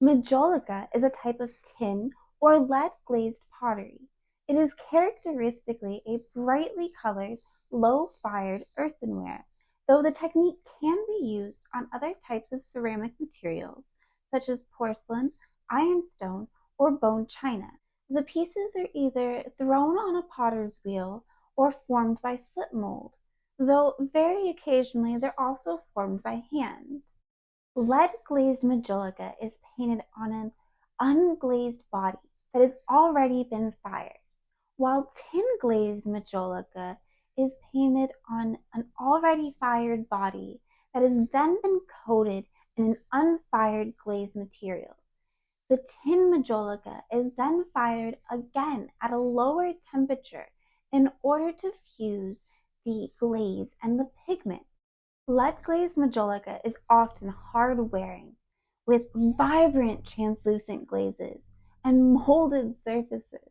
Majolica is a type of tin or lead glazed pottery. It is characteristically a brightly colored, low-fired earthenware, though the technique can be used on other types of ceramic materials, such as porcelain, ironstone, or bone china. The pieces are either thrown on a potter's wheel or formed by slip mold, though very occasionally they're also formed by hand. Lead glazed majolica is painted on an unglazed body that has already been fired, while tin glazed majolica is painted on an already fired body that has then been coated in an unfired glazed material. The tin majolica is then fired again at a lower temperature in order to fuse the glaze and the pigment. Lead glazed majolica is often hard wearing, with vibrant translucent glazes and molded surfaces.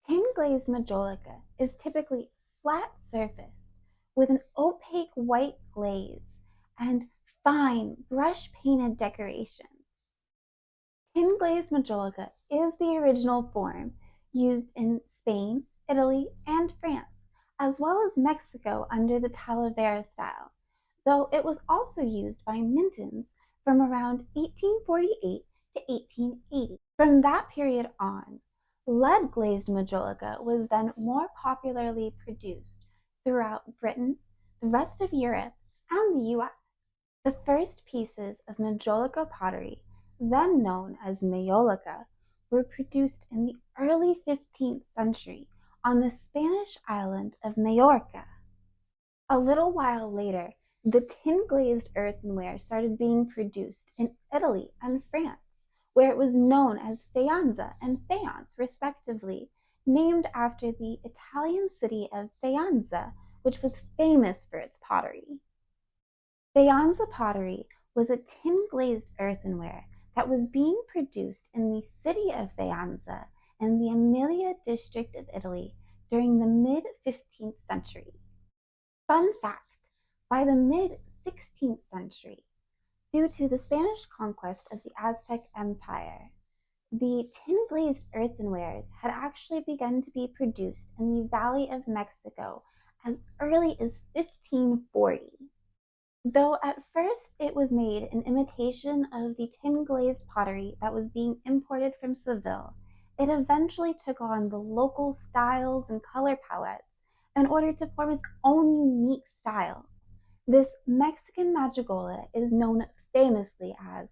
Tin glazed majolica is typically flat surfaced with an opaque white glaze and fine brush painted decorations. Tin glazed majolica is the original form used in Spain, Italy, and France, as well as Mexico under the Talavera style, though it was also used by Mintons from around 1848 to 1880. From that period on, lead glazed majolica was then more popularly produced throughout Britain, the rest of Europe, and the US. The first pieces of majolica pottery, then known as Majolica, were produced in the early 15th century on the Spanish island of Majorca. A little while later, the tin-glazed earthenware started being produced in Italy and France, where it was known as Faenza and Faience respectively, named after the Italian city of Faenza, which was famous for its pottery. Faenza pottery was a tin-glazed earthenware that was being produced in the city of Faenza in the Emilia district of Italy during the mid-15th century. Fun fact, by the mid-16th century, due to the Spanish conquest of the Aztec Empire, the tin-glazed earthenwares had actually begun to be produced in the Valley of Mexico as early as 1540. Though at first it was made in imitation of the tin-glazed pottery that was being imported from Seville, it eventually took on the local styles and color palettes in order to form its own unique style. This Mexican Majolica is known famously as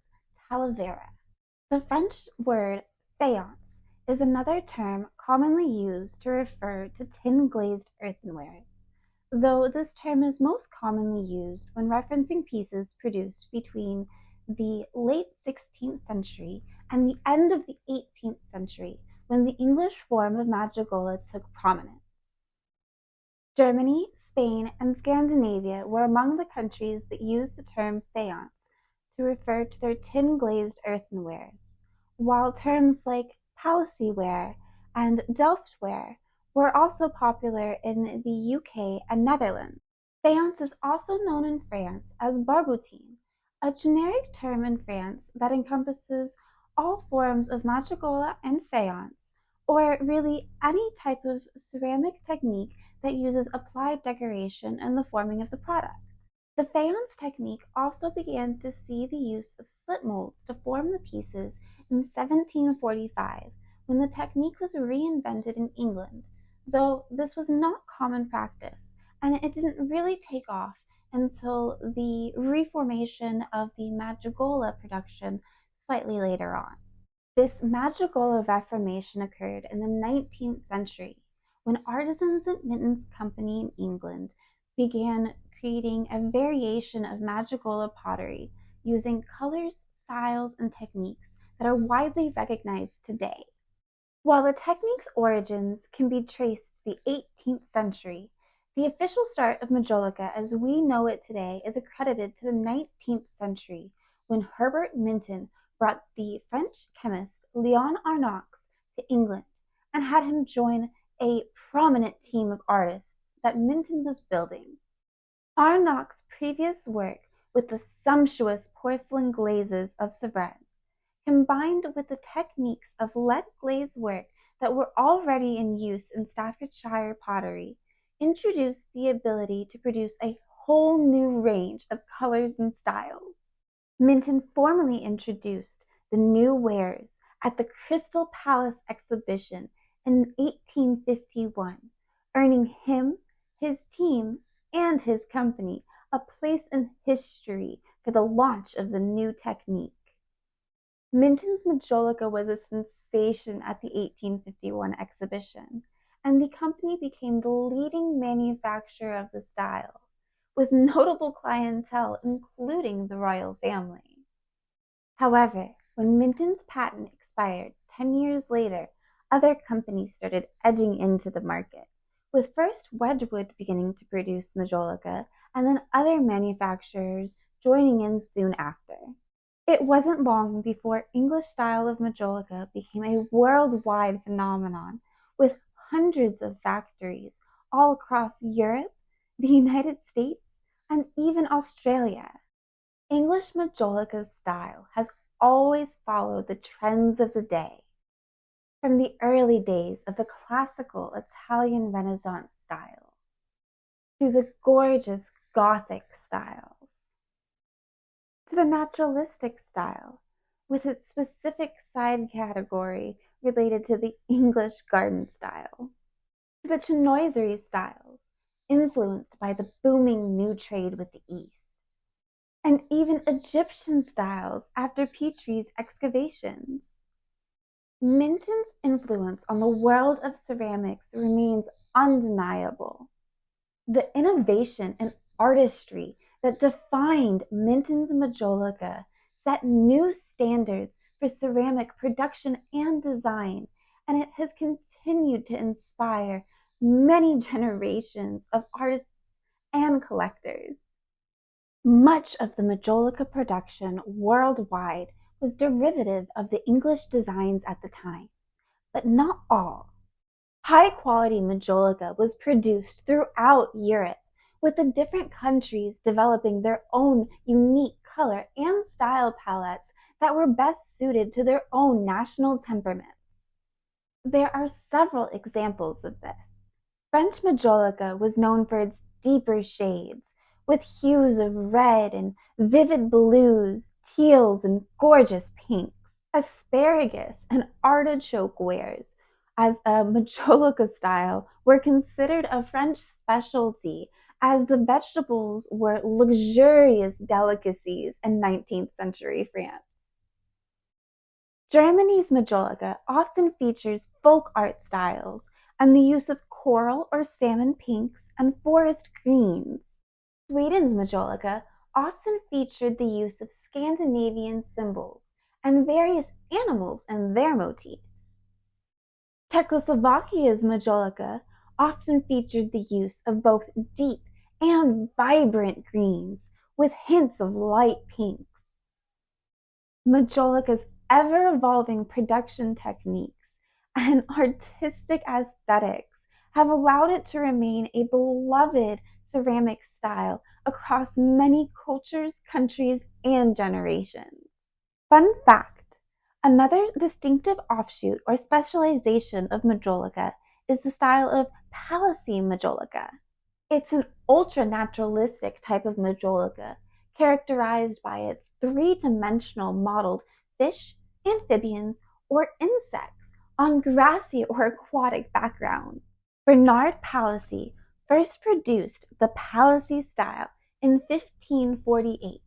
Talavera. The French word faience is another term commonly used to refer to tin-glazed earthenwares, though this term is most commonly used when referencing pieces produced between the late 16th century and the end of the 18th century, when the English form of Majolica took prominence. Germany, Spain, and Scandinavia were among the countries that used the term faience to refer to their tin-glazed earthenwares, while terms like palissyware and delftware were also popular in the UK and Netherlands. Faience is also known in France as barbotine, a generic term in France that encompasses all forms of Majolica and faience, or really any type of ceramic technique that uses applied decoration in the forming of the product. The faience technique also began to see the use of slip molds to form the pieces in 1745, when the technique was reinvented in England, though this was not common practice, and it didn't really take off until the reformation of the Majolica production slightly later on. This Majolica reformation occurred in the 19th century, when artisans at Minton's Company in England began creating a variation of Majolica pottery using colors, styles, and techniques that are widely recognized today. While the technique's origins can be traced to the 18th century, the official start of Majolica as we know it today is accredited to the 19th century, when Herbert Minton brought the French chemist Leon Arnoux to England and had him join a prominent team of artists that Minton was building. Arnoux' previous work with the sumptuous porcelain glazes of Sèvres, combined with the techniques of lead glaze work that were already in use in Staffordshire pottery, introduced the ability to produce a whole new range of colors and styles. Minton formally introduced the new wares at the Crystal Palace exhibition in 1851, earning him, his team, and his company a place in history for the launch of the new technique. Minton's Majolica was a sensation at the 1851 exhibition, and the company became the leading manufacturer of the style, with notable clientele including the royal family. However, when Minton's patent expired 10 years later, other companies started edging into the market, with first Wedgwood beginning to produce Majolica and then other manufacturers joining in soon after. It wasn't long before English style of Majolica became a worldwide phenomenon, with hundreds of factories all across Europe, the United States, and even Australia. English Majolica style has always followed the trends of the day, from the early days of the classical Italian Renaissance style to the gorgeous Gothic styles, to the naturalistic style, with its specific side category related to the English garden style, to the chinoiserie styles, influenced by the booming new trade with the East, and even Egyptian styles after Petrie's excavations. Minton's influence on the world of ceramics remains undeniable. The innovation and artistry that defined Minton's Majolica set new standards for ceramic production and design, and it has continued to inspire many generations of artists and collectors. Much of the Majolica production worldwide was derivative of the English designs at the time, but not all. High-quality Majolica was produced throughout Europe, with the different countries developing their own unique color and style palettes that were best suited to their own national temperaments. There are several examples of this. French Majolica was known for its deeper shades, with hues of red and vivid blues, teals, and gorgeous pinks. Asparagus and artichoke wares, as a Majolica style, were considered a French specialty, as the vegetables were luxurious delicacies in 19th century France. Germany's Majolica often features folk art styles and the use of coral or salmon pinks and forest greens. Sweden's Majolica often featured the use of Scandinavian symbols and various animals in their motifs. Czechoslovakia's Majolica often featured the use of both deep and vibrant greens, with hints of light pinks. Majolica's ever-evolving production techniques and artistic aesthetics have allowed it to remain a beloved ceramic style across many cultures, countries, and generations. Fun fact: another distinctive offshoot or specialization of Majolica is the style of Palissy Majolica. It's an ultra-naturalistic type of Majolica characterized by its three-dimensional modeled fish, amphibians, or insects on grassy or aquatic backgrounds. Bernard Palissy first produced the Palissy style in 1548.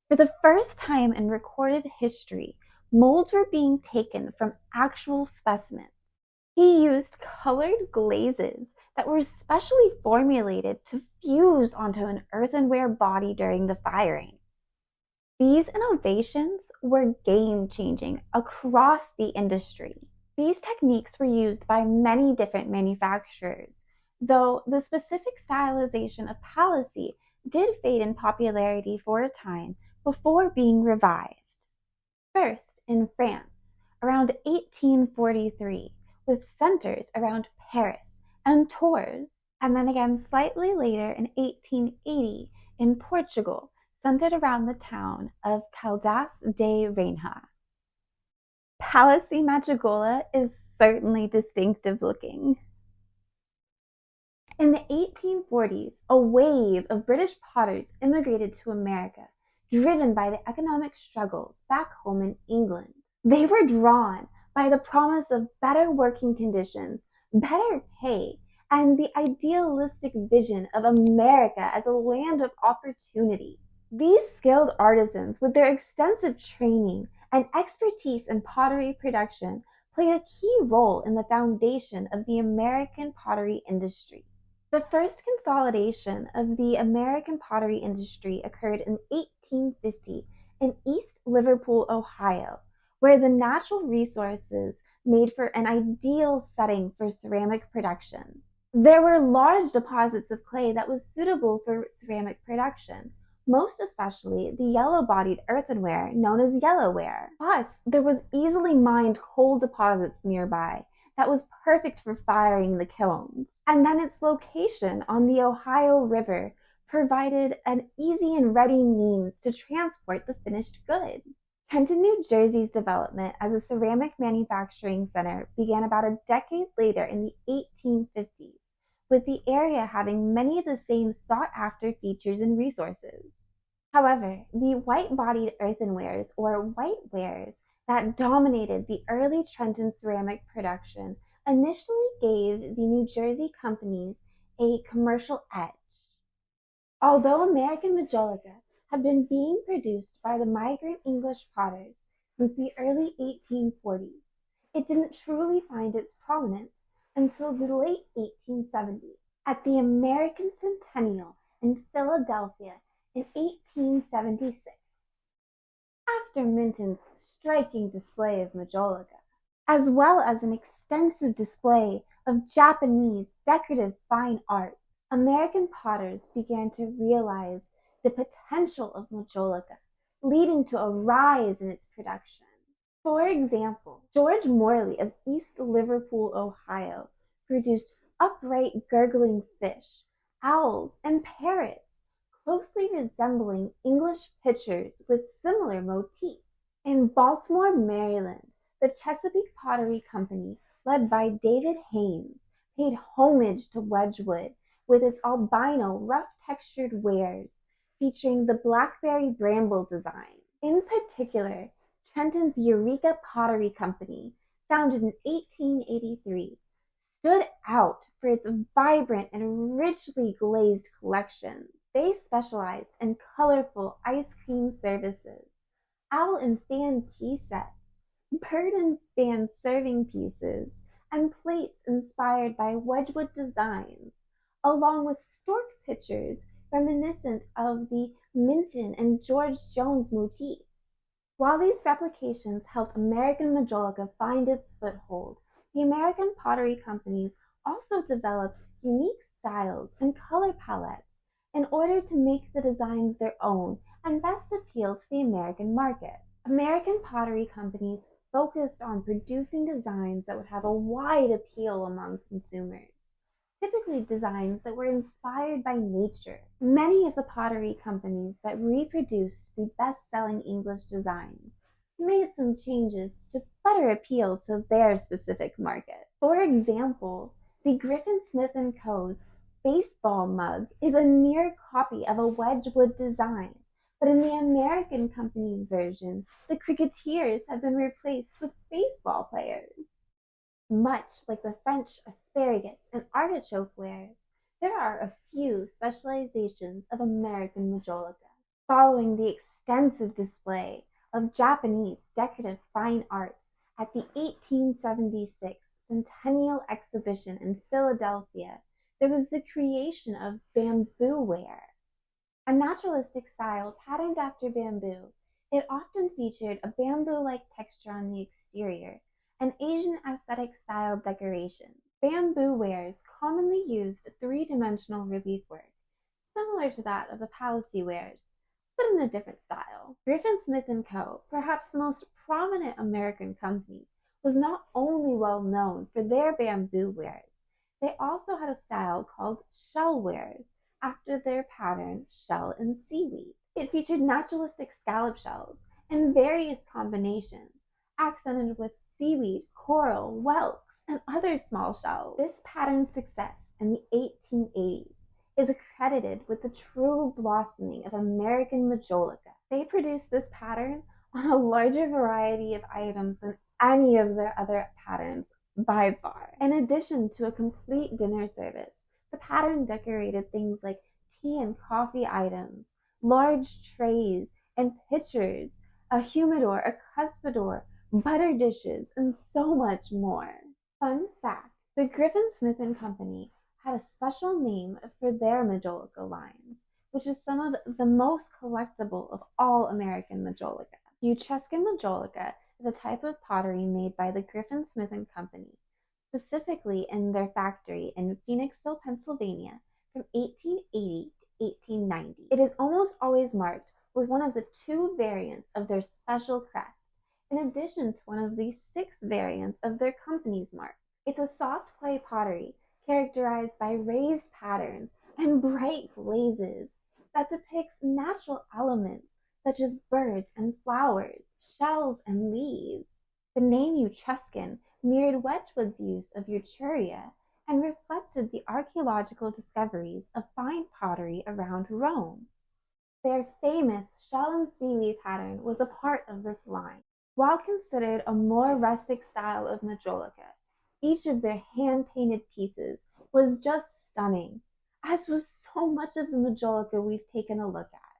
For the first time in recorded history, molds were being taken from actual specimens. He used colored glazes that were specially formulated to fuse onto an earthenware body during the firing. These innovations were game-changing across the industry. These techniques were used by many different manufacturers, though the specific stylization of Palissy did fade in popularity for a time before being revived. First, in France, around 1843, with centers around Paris and Tours, and then again slightly later in 1880 in Portugal, centered around the town of Caldas de Reina. Palissy Majolica is certainly distinctive looking. In the 1840s, a wave of British potters immigrated to America, driven by the economic struggles back home in England. They were drawn by the promise of better working conditions, better pay, and the idealistic vision of America as a land of opportunity. These skilled artisans, with their extensive training and expertise in pottery production, played a key role in the foundation of the American pottery industry. The first consolidation of the American pottery industry occurred in 1850 in East Liverpool, Ohio, where the natural resources made for an ideal setting for ceramic production. There were large deposits of clay that was suitable for ceramic production, most especially the yellow-bodied earthenware known as yellowware. Plus, there was easily mined coal deposits nearby that was perfect for firing the kilns. And then its location on the Ohio River provided an easy and ready means to transport the finished goods. Trenton, New Jersey's development as a ceramic manufacturing center began about a decade later in the 1850s, with the area having many of the same sought-after features and resources. However, the white-bodied earthenwares or whitewares that dominated the early Trenton ceramic production initially gave the New Jersey companies a commercial edge. Although American Majolica had been being produced by the migrant English potters since the early 1840s, it didn't truly find its prominence until the late 1870s at the American Centennial in Philadelphia in 1876. After Minton's striking display of Majolica, as well as an extensive display of Japanese decorative fine art, American potters began to realize the potential of Majolica, leading to a rise in its production. For example, George Morley of East Liverpool, Ohio, produced upright gurgling fish, owls, and parrots, closely resembling English pitchers with similar motifs. In Baltimore, Maryland, the Chesapeake Pottery Company, led by David Haynes, paid homage to Wedgwood with its albino, rough-textured wares featuring the blackberry bramble design. In particular, Trenton's Eureka Pottery Company, founded in 1883, stood out for its vibrant and richly glazed collections. They specialized in colorful ice cream services, owl and fan tea sets, bird and fan serving pieces, and plates inspired by Wedgwood designs, along with stork pitchers reminiscent of the Minton and George Jones motifs. While these replications helped American Majolica find its foothold, the American pottery companies also developed unique styles and color palettes in order to make the designs their own and best appeal to the American market. American pottery companies focused on producing designs that would have a wide appeal among consumers, typically designs that were inspired by nature. Many of the pottery companies that reproduced the best-selling English designs made some changes to better appeal to their specific market. For example, the Griffin Smith & Co.'s baseball mug is a near copy of a Wedgwood design, but in the American company's version, the cricketers have been replaced with baseball players. Much like the French asparagus and artichoke wares, there are a few specializations of American Majolica. Following the extensive display of Japanese decorative fine arts at the 1876 Centennial Exhibition in Philadelphia, there was the creation of bamboo ware. A naturalistic style patterned after bamboo, it often featured a bamboo-like texture on the exterior, an Asian aesthetic style decoration. Bamboo wares commonly used three-dimensional relief work, similar to that of the Palissy wares, but in a different style. Griffin Smith & Co., perhaps the most prominent American company, was not only well known for their bamboo wares, they also had a style called shell wares, after their pattern shell and seaweed. It featured naturalistic scallop shells in various combinations, accented with seaweed, coral, whelks, and other small shells. This pattern's success in the 1880s is credited with the true blossoming of American Majolica. They produced this pattern on a larger variety of items than any of their other patterns by far. In addition to a complete dinner service, the pattern decorated things like tea and coffee items, large trays and pitchers, a humidor, a cuspidor, butter dishes, and so much more. Fun fact, the Griffin Smith and Company had a special name for their Majolica lines, which is some of the most collectible of all American Majolica. Etruscan Majolica is a type of pottery made by the Griffin Smith and Company, specifically in their factory in Phoenixville, Pennsylvania, from 1880 to 1890. It is almost always marked with one of the two variants of their special crest, in addition to one of the 6 variants of their company's mark. It's a soft clay pottery characterized by raised patterns and bright glazes that depicts natural elements such as birds and flowers, shells and leaves. The name Etruscan mirrored Wedgwood's use of Etruria and reflected the archaeological discoveries of fine pottery around Rome. Their famous shell and seaweed pattern was a part of this line. While considered a more rustic style of Majolica, each of their hand-painted pieces was just stunning, as was so much of the Majolica we've taken a look at.